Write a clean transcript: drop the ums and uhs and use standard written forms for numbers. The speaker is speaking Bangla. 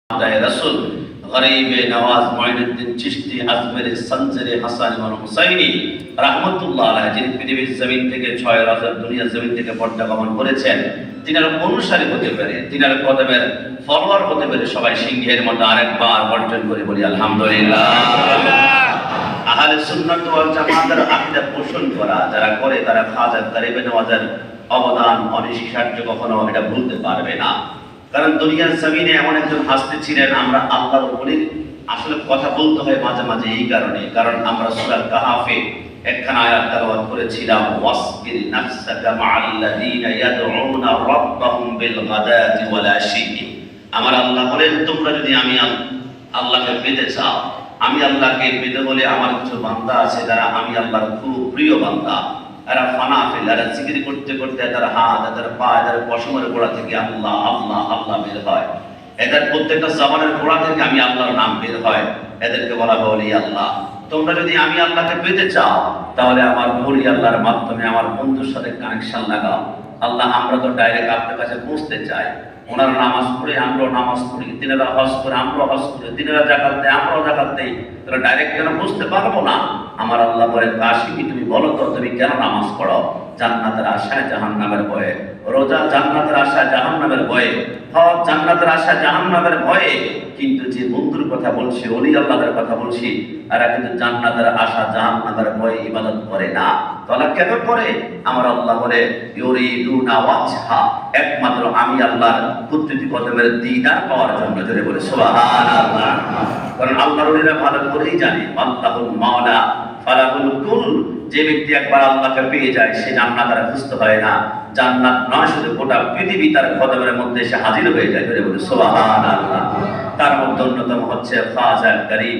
रसूल गरीब नवाज मोइनुद्दीन चिश्ती आजमेरी संजरी হাসান ইমাম হুসাইনি রাহমাতুল্লাহ আলাইহি যিনি পৃথিবীর জমিন থেকে ৬০০০ দুনিয়ার জমিন থেকে পর্দা গমন করেছেন, তিনার অনুসারী হতে পারে, তিনার কদমের ফলোয়ার হতে পারে সবাই সিংহের মতো আরেকবার বর্জন করে বলি আলহামদুলিল্লাহ। আহলে সুন্নাত ওয়াল জামাতের আকীদা পোষণ করা যারা করে তারা খাজা গরিব নওয়াজের অবদান অনস্বীকার্য কখনো এটা ভুলতে পারবে না। কারণ দুনিয়ার জমিনে এমন একজন হাসতে ছিলেন, আমরা আল্লাহর উপরে আসলে কথা বলতে হয় মাঝে মাঝে এই কারণে, কারণ আমরা সূরা কাহাফে একখানা আয়াত তেলাওয়াত করেছিলাম, ওয়াসবির নাফসাকা মাআল্লাযীনা ইয়াদউনা রাব্বাহুম বিল গাদাতি ওয়াল আশি। আমার আল্লাহ বলেন তোমরা যদি আমি আল্লাহকে পেতে চাও, আমি আল্লাহকে পেতে বলে আমার কিছু বান্দা আছে যারা আমি আল্লাহর খুব প্রিয় বান্দা, এরা ফানা ফেলে এরা জিকির করতে করতে তার হাত তার পা তার পশমের গোড়া থেকে আল্লাহ আল্লাহ আল্লাহ বের হয়, এদের প্রত্যেকটা জবানের গোড়া থেকে আমি আল্লাহর নাম বের হয়, এদেরকে বলা হয় আল্লাহ। তোমরা যদি আমি আল্লাহকে পেতে চাও তাহলে আমার ওলি আল্লাহর মাধ্যমে আমার বন্ধুর সাথে কানেকশন লাগাও। আল্লাহ আমরা তো ডাইরেক্ট আপনার কাছে পৌঁছতে চাই, ওনারা নামাজ পড়ে আমরাও নামাজ পড়ি, তিনারা হজ করে আমরাও হজ করি, তিনারা যাকাত দেয় আমরাও যাকাত দেই, তারা ডাইরেক্ট কেন বুঝতে পারবো না? আমার আল্লাহ বলে কাশিমি তুমি বলো তো তুমি কেন নামাজ পড়ো? জান্নাতের আশায় জাহান্নামের ভয়ে, রোজা জান্নাতের আশায় জাহান্নামের ভয়ে, হজ জান্নাতের আশায় জাহান্নামের ভয়ে। কিন্তু যে বন্ধুর কথা বলছি, ওলি আল্লাহর কথা বলছি, এরা কিন্তু জান্নাতের আশা জাহান্নামের ভয়ে ইবাদত করে না। তাহলে কেন করে? আমার আল্লাহ বলে ইউরিদুনা ওয়াজহা, একমাত্র আমি আল্লাহর কুদরতি কদমের দিদার পাওয়ার জন্য। জোরে বলে সুবহানাল্লাহ। কারণ আল্লাহর ওলিরা ভালো করেই জানে আল্লাহুল মাওলা ফালাহুল কুল, যে ব্যক্তি একবার আল্লাহকে পেয়ে যায় সে জান্নাত আর খুঁজতে হয় না। জান্নাত নয় শুধু গোটা পৃথিবী তার কদমের মধ্যে এসে হাজির হয়ে যায়। জোরে বলে সুবহানাল্লাহ। তার মধ্যে অন্যতম হচ্ছে খাজা গরিব